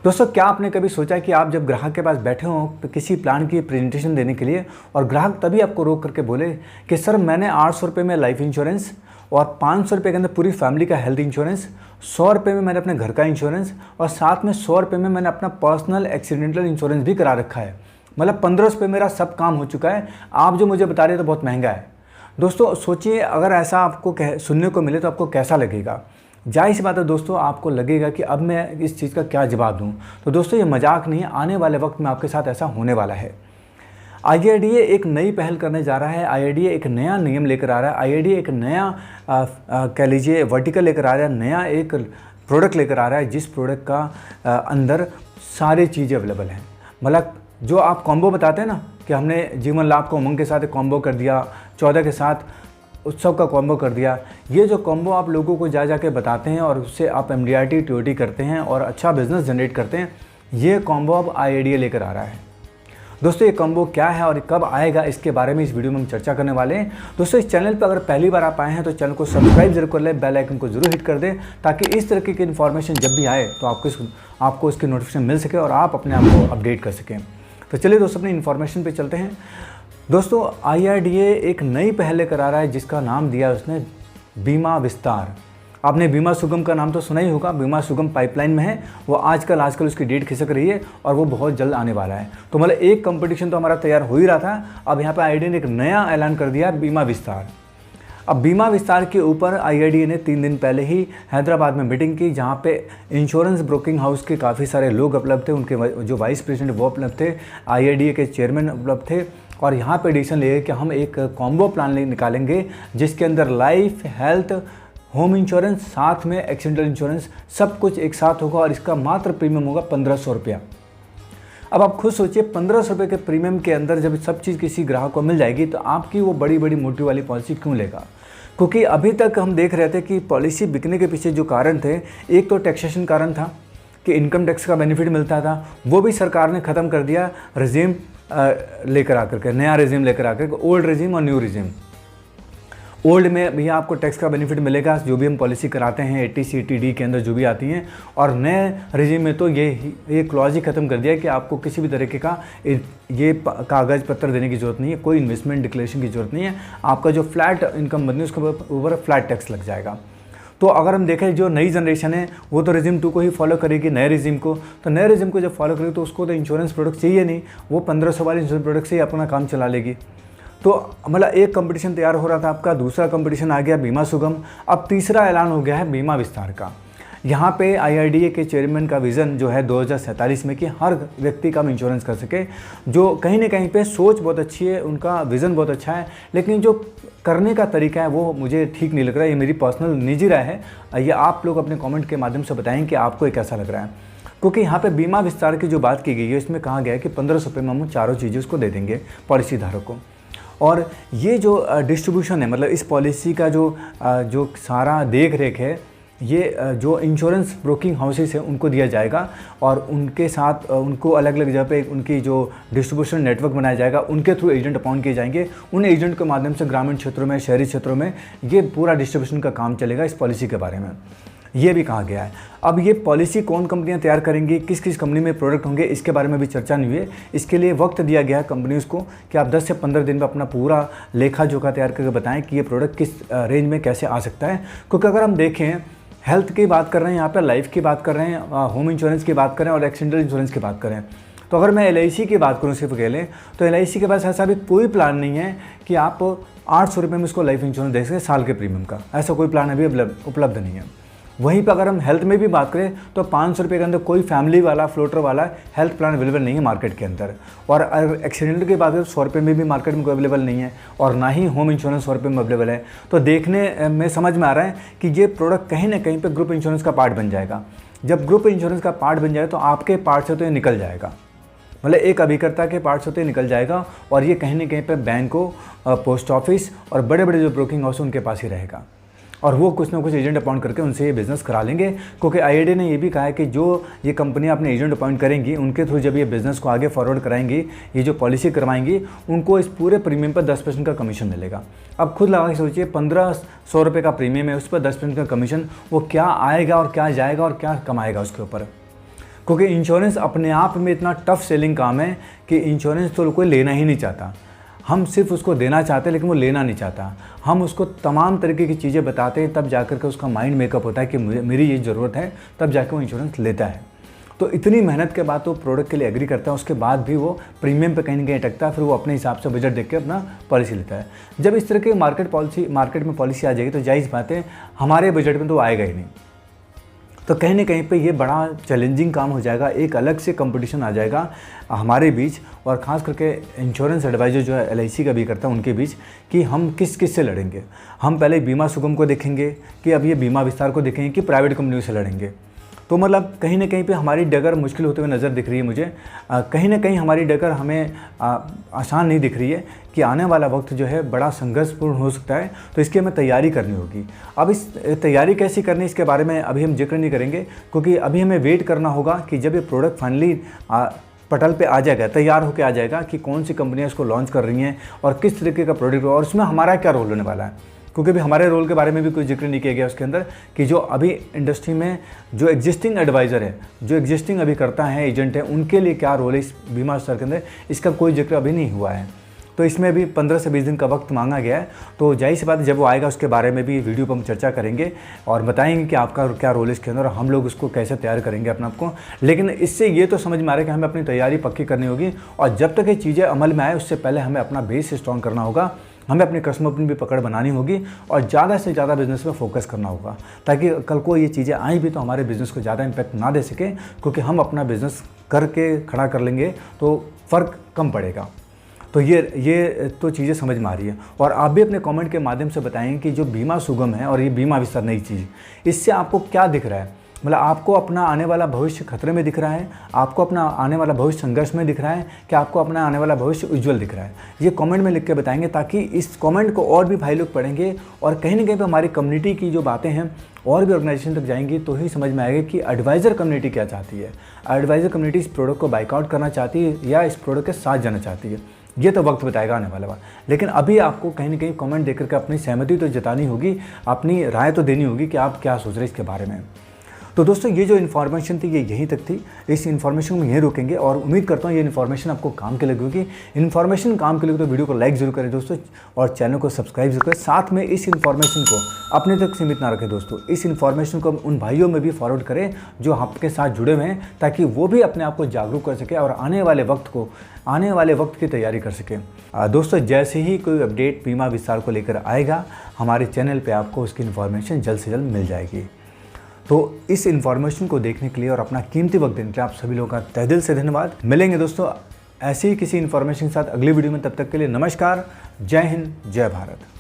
दोस्तों, क्या आपने कभी सोचा कि आप जब ग्राहक के पास बैठे हों तो किसी प्लान की प्रेजेंटेशन देने के लिए और ग्राहक तभी आपको रोक करके बोले कि सर मैंने 800 रुपये में लाइफ इंश्योरेंस और 500 रुपये के अंदर पूरी फैमिली का हेल्थ इंश्योरेंस, 100 रुपये में मैंने अपने घर का इंश्योरेंस और साथ में 100 रुपये में मैंने अपना पर्सनल एक्सीडेंटल इंश्योरेंस भी करा रखा है। मतलब 1500 रुपये मेरा सब काम हो चुका है। आप जो मुझे बता रहे हैं तो बहुत महंगा है। दोस्तों सोचिए, अगर ऐसा आपको सुनने को मिले तो आपको कैसा लगेगा। जाहिर सी बात है दोस्तों, आपको लगेगा कि अब मैं इस चीज़ का क्या जवाब दूं। तो दोस्तों ये मजाक नहीं है, आने वाले वक्त में आपके साथ ऐसा होने वाला है। IRDA एक नई पहल करने जा रहा है। IRDA एक नया नियम लेकर आ रहा है। IRDA एक नया कह लीजिए वर्टिकल लेकर आ रहा है, नया एक प्रोडक्ट लेकर आ रहा है जिस प्रोडक्ट का अंदर सारी चीज़ें अवेलेबल हैं। मतलब जो आप कॉम्बो बताते हैं ना कि हमने जीवन लाभ को उमंग के साथ एक कॉम्बो कर दिया, 14 के साथ उत्सव का कॉम्बो कर दिया। ये जो कॉम्बो आप लोगों को जा के बताते हैं और उससे आप MDRT TOT करते हैं और अच्छा बिजनेस जनरेट करते हैं, ये कॉम्बो अब IRDA लेकर आ रहा है। दोस्तों ये कॉम्बो क्या है और कब आएगा, इसके बारे में इस वीडियो में हम चर्चा करने वाले हैं। दोस्तों इस चैनल पर अगर पहली बार आप आए हैं तो चैनल को सब्सक्राइब जरूर कर लें, बेल आइकन को जरूर हिट कर दें ताकि इस तरीके की इन्फॉर्मेशन जब भी आए तो आपको इसकी नोटिफिकेशन मिल सके और आप अपने आप को अपडेट कर सकें। तो चलिए दोस्तों अपनी इन्फॉर्मेशन पे चलते हैं। दोस्तों IRDA एक नई पहल लेकर आ रहा है जिसका नाम दिया उसने बीमा विस्तार। आपने बीमा सुगम का नाम तो सुना ही होगा। बीमा सुगम पाइपलाइन में है, वो आजकल उसकी डेट खिसक रही है और वो बहुत जल्द आने वाला है। तो मतलब एक कंपटीशन तो हमारा तैयार हो ही रहा था, अब यहाँ पे IRDA ने एक नया ऐलान कर दिया बीमा विस्तार। अब बीमा विस्तार के ऊपर IRDA ने 3 दिन पहले ही हैदराबाद में मीटिंग की जहाँ पे इंश्योरेंस ब्रोकिंग हाउस के काफ़ी सारे लोग उपलब्ध थे, उनके जो वाइस प्रेसिडेंट वो उपलब्ध थे, IRDA के चेयरमैन उपलब्ध थे और यहाँ पे डिसीजन लिए कि हम एक कॉम्बो प्लान निकालेंगे जिसके अंदर लाइफ, हेल्थ, होम इंश्योरेंस, साथ में एक्सीडेंटल इंश्योरेंस सब कुछ एक साथ होगा और इसका मात्र प्रीमियम होगा 1500 रुपया। अब आप खुद सोचिए, 1500 रुपये के प्रीमियम के अंदर जब सब चीज़ किसी ग्राहक को मिल जाएगी तो आपकी वो बड़ी बड़ी मोटी वाली पॉलिसी क्यों लेगा। क्योंकि अभी तक हम देख रहे थे कि पॉलिसी बिकने के पीछे जो कारण थे, एक तो टैक्सेशन कारण था कि इनकम टैक्स का बेनिफिट मिलता था, वो भी सरकार ने ख़त्म कर दिया रेजिम लेकर आकर के, नया रेजिम लेकर आकर के, ओल्ड रेजिम और न्यू रेजिम। ओल्ड में भैया आपको टैक्स का बेनिफिट मिलेगा जो भी हम पॉलिसी कराते हैं 80C 80D के अंदर जो भी आती हैं, और नए रेजिम में तो ये क्लॉज ही ख़त्म कर दिया कि आपको किसी भी तरीके का ये कागज़ पत्र देने की ज़रूरत नहीं है, कोई इन्वेस्टमेंट डिक्लेरेशन की ज़रूरत नहीं है। आपका जो फ्लैट इनकम बनी उसके ऊपर फ्लैट टैक्स लग जाएगा। तो अगर हम देखें जो नई जनरेशन है वो तो रेजिम 2 को ही फॉलो करेगी, नए रेजिम को। तो नए रेजिम को जब फॉलो करेगी तो उसको तो इंश्योरेंस प्रोडक्ट चाहिए नहीं, वो 1500 वाले इंश्योरेंस प्रोडक्ट से ही अपना काम चला लेगी। तो मतलब एक कंपटीशन तैयार हो रहा था आपका, दूसरा कंपटीशन आ गया बीमा सुगम, अब तीसरा ऐलान हो गया है बीमा विस्तार का। यहाँ पे IRDA के चेयरमैन का विज़न जो है 2047 में कि हर व्यक्ति का हम इंश्योरेंस कर सके, जो कहीं ना कहीं पे सोच बहुत अच्छी है, उनका विज़न बहुत अच्छा है, लेकिन जो करने का तरीका है वो मुझे ठीक नहीं लग रहा है। ये मेरी पर्सनल निजी राय है, ये आप लोग अपने कमेंट के माध्यम से बताएं कि आपको ये कैसा लग रहा है। क्योंकि यहाँ पे बीमा विस्तार की जो बात की गई है इसमें कहा गया है कि 1500 रुपये में हम चारों चीज़ें उसको दे देंगे पॉलिसी धारक को। और ये जो डिस्ट्रीब्यूशन है, मतलब इस पॉलिसी का जो सारा देख रेख है, ये जो इंश्योरेंस ब्रोकिंग हाउसेस है उनको दिया जाएगा और उनके साथ उनको अलग अलग जगह पे उनकी जो डिस्ट्रीब्यूशन नेटवर्क बनाया जाएगा, उनके थ्रू एजेंट अपॉइंट किए जाएंगे। उन एजेंट के माध्यम से ग्रामीण क्षेत्रों में, शहरी क्षेत्रों में ये पूरा डिस्ट्रीब्यूशन का काम चलेगा इस पॉलिसी के बारे में, ये भी कहा गया है। अब ये पॉलिसी कौन कंपनियां तैयार करेंगी, किस किस कंपनी में प्रोडक्ट होंगे, इसके बारे में भी चर्चा नहीं हुई है। इसके लिए वक्त दिया गया है कंपनीज़ को कि आप 10 से 15 दिन में अपना पूरा लेखा जोखा तैयार करके बताएं कि ये प्रोडक्ट किस रेंज में कैसे आ सकता है। क्योंकि अगर हम देखें, हेल्थ की बात कर रहे हैं यहाँ पर, लाइफ की बात कर रहे हैं, होम इंश्योरेंस की बात करें और एक्सीडेंटल इंश्योरेंस की बात करें, तो अगर मैं LIC की बात करूँ सिर्फ अकेले, तो LIC के पास ऐसा भी कोई प्लान नहीं है कि आप 800 रुपये में उसको लाइफ इंश्योरेंस दे सकें साल के प्रीमियम का, ऐसा कोई प्लान अभी उपलब्ध नहीं है। वहीं पर अगर हम हेल्थ में भी बात करें तो 500 रुपये के अंदर कोई फैमिली वाला फ्लोटर वाला हेल्थ प्लान अवेलेबल नहीं है मार्केट के अंदर। और अगर एक्सीडेंटल की बात करें तो 100 रुपये में भी मार्केट में कोई अवेलेबल नहीं है, और ना ही होम इंश्योरेंस 100 रुपये में अवेलेबल है। तो देखने में समझ में आ रहा है कि ये प्रोडक्ट कहीं ना कहीं पर ग्रुप इंश्योरेंस का पार्ट बन जाएगा। जब ग्रुप इंश्योरेंस का पार्ट बन जाए तो आपके पार्ट से तो ये निकल जाएगा, मतलब एक अभिकर्ता के पार्ट से तो निकल जाएगा, और ये कहीं ना कहीं पर बैंकों, पोस्ट ऑफिस और बड़े बड़े जो ब्रोकिंग हाउस उनके पास ही रहेगा, और वो कुछ ना कुछ एजेंट अपॉइंट करके उनसे ये बिज़नेस करा लेंगे। क्योंकि IRDA ने ये भी कहा है कि जो ये कंपनियां अपने एजेंट अपॉइंट करेंगी उनके थ्रू जब ये बिज़नेस को आगे फॉरवर्ड कराएंगी, ये जो पॉलिसी करवाएंगी, उनको इस पूरे प्रीमियम पर 10% का कमीशन मिलेगा। अब खुद लगा के सोचिए, 1500 रुपये का प्रीमियम है, उस पर 10% का कमीशन, वो क्या आएगा और क्या जाएगा और क्या कमाएगा उसके ऊपर। क्योंकि इंश्योरेंस अपने आप में इतना टफ सेलिंग काम है कि इंश्योरेंस तो कोई लेना ही नहीं चाहता। हम सिर्फ उसको देना चाहते हैं लेकिन वो लेना नहीं चाहता। हम उसको तमाम तरीके की चीज़ें बताते हैं, तब जाकर के उसका माइंड मेकअप होता है कि मेरी ये ज़रूरत है, तब जाकर वो इंश्योरेंस लेता है। तो इतनी मेहनत के बाद वो प्रोडक्ट के लिए एग्री करता है, उसके बाद भी वो प्रीमियम पे कहीं ना कहीं अटकता है, फिर वो अपने हिसाब से बजट देख के अपना पॉलिसी लेता है। जब इस तरह की मार्केट में पॉलिसी आ जाएगी तो जायज़ बात है हमारे बजट में तो आएगा ही नहीं। तो कहीं ना कहीं पे ये बड़ा चैलेंजिंग काम हो जाएगा, एक अलग से कंपटीशन आ जाएगा हमारे बीच, और ख़ास करके इंश्योरेंस एडवाइज़र जो है LIC का भी करता है उनके बीच, कि हम किस से लड़ेंगे। हम पहले बीमा सुगम को देखेंगे कि अब ये बीमा विस्तार को देखेंगे कि प्राइवेट कंपनियों से लड़ेंगे। तो मतलब कहीं ना कहीं पे हमारी डगर मुश्किल होते हुए नज़र दिख रही है मुझे। कहीं ना कहीं हमारी डगर हमें आसान नहीं दिख रही है कि आने वाला वक्त जो है बड़ा संघर्षपूर्ण हो सकता है, तो इसकी हमें तैयारी करनी होगी। अब इस तैयारी कैसे करनी इसके बारे में अभी हम जिक्र नहीं करेंगे, क्योंकि अभी हमें वेट करना होगा कि जब ये प्रोडक्ट फाइनली पटल पे आ जाएगा, तैयार होकर आ जाएगा कि कौन सी कंपनियाँ इसको लॉन्च कर रही हैं और किस तरीके का प्रोडक्ट और उसमें हमारा क्या रोल होने वाला है। क्योंकि अभी हमारे रोल के बारे में भी कोई जिक्र नहीं किया गया उसके अंदर, कि जो अभी इंडस्ट्री में जो एग्जिस्टिंग एडवाइज़र है, जो एग्जिस्टिंग अभी करता है, एजेंट है, उनके लिए क्या रोल है इस बीमा विस्तार के अंदर, इसका कोई जिक्र अभी नहीं हुआ है। तो इसमें भी 15 से 20 दिन का वक्त मांगा गया है। तो जाहिर सी बात है जब वो आएगा उसके बारे में भी वीडियो पर हम चर्चा करेंगे और बताएंगे कि आपका क्या रोल है इसके अंदर और हम लोग उसको कैसे तैयार करेंगे अपने आप को। लेकिन इससे ये तो समझ में आ रहा है कि हमें अपनी तैयारी पक्की करनी होगी, और जब तक ये चीज़ें अमल में आए उससे पहले हमें अपना बेस स्ट्रॉन्ग करना होगा, हमें अपने कस्टमर पर भी पकड़ बनानी होगी और ज़्यादा से ज़्यादा बिज़नेस में फोकस करना होगा, ताकि कल को ये चीज़ें आई भी तो हमारे बिज़नेस को ज़्यादा इम्पैक्ट ना दे सके, क्योंकि हम अपना बिज़नेस करके खड़ा कर लेंगे तो फ़र्क कम पड़ेगा। तो ये तो चीज़ें समझ में आ रही है। और आप भी अपने कमेंट के माध्यम से बताएं कि जो बीमा सुगम है और ये बीमा विस्तार नई चीज़, इससे आपको क्या दिख रहा है। मतलब आपको अपना आने वाला भविष्य खतरे में दिख रहा है, आपको अपना आने वाला भविष्य संघर्ष में दिख रहा है, कि आपको अपना आने वाला भविष्य उज्जवल दिख रहा है। ये कमेंट में लिख के बताएंगे, ताकि इस कमेंट को और भी भाई लोग पढ़ेंगे और कहीं ना कहीं पे हमारी कम्युनिटी की जो बातें हैं और भी ऑर्गेनाइजेशन तक जाएंगी, तो ही समझ में आएगा कि एडवाइज़र कम्युनिटी क्या चाहती है। एडवाइज़र कम्युनिटी इस प्रोडक्ट को बाइकआउट करना चाहती है या इस प्रोडक्ट के साथ जाना चाहती है, ये तो वक्त बताएगा आने वाला बात। लेकिन अभी आपको कहीं ना कहीं कमेंट देकर के अपनी सहमति तो जतानी होगी, अपनी राय तो देनी होगी कि आप क्या सोच रहे हैं इसके बारे में। तो दोस्तों ये जो इन्फॉर्मेशन थी ये यहीं तक थी। इस इन्फॉर्मेशन को यहीं रोकेंगे और उम्मीद करता हूँ ये इन्फॉर्मेशन आपको काम के लगी होगी। इन्फॉर्मेशन काम के लगे तो वीडियो को लाइक जरूर करें दोस्तों, और चैनल को सब्सक्राइब जरूर करें। साथ में इस इन्फॉर्मेशन को अपने तक सीमित ना रखें दोस्तों, इस इन्फॉर्मेशन को उन भाइयों में भी फॉरवर्ड करें जो आपके साथ जुड़े हुए हैं, ताकि वो भी अपने आप को जागरूक कर सके और आने वाले वक्त की तैयारी कर सकें। दोस्तों जैसे ही कोई अपडेट बीमा विस्तार को लेकर आएगा हमारे चैनल पे आपको उसकी इन्फॉर्मेशन जल्द से जल्द मिल जाएगी। तो इस इन्फॉर्मेशन को देखने के लिए और अपना कीमती वक्त देने के लिए आप सभी लोगों का तहे दिल से धन्यवाद। मिलेंगे दोस्तों ऐसे ही किसी इन्फॉर्मेशन के साथ अगली वीडियो में, तब तक के लिए नमस्कार, जय हिंद, जय भारत।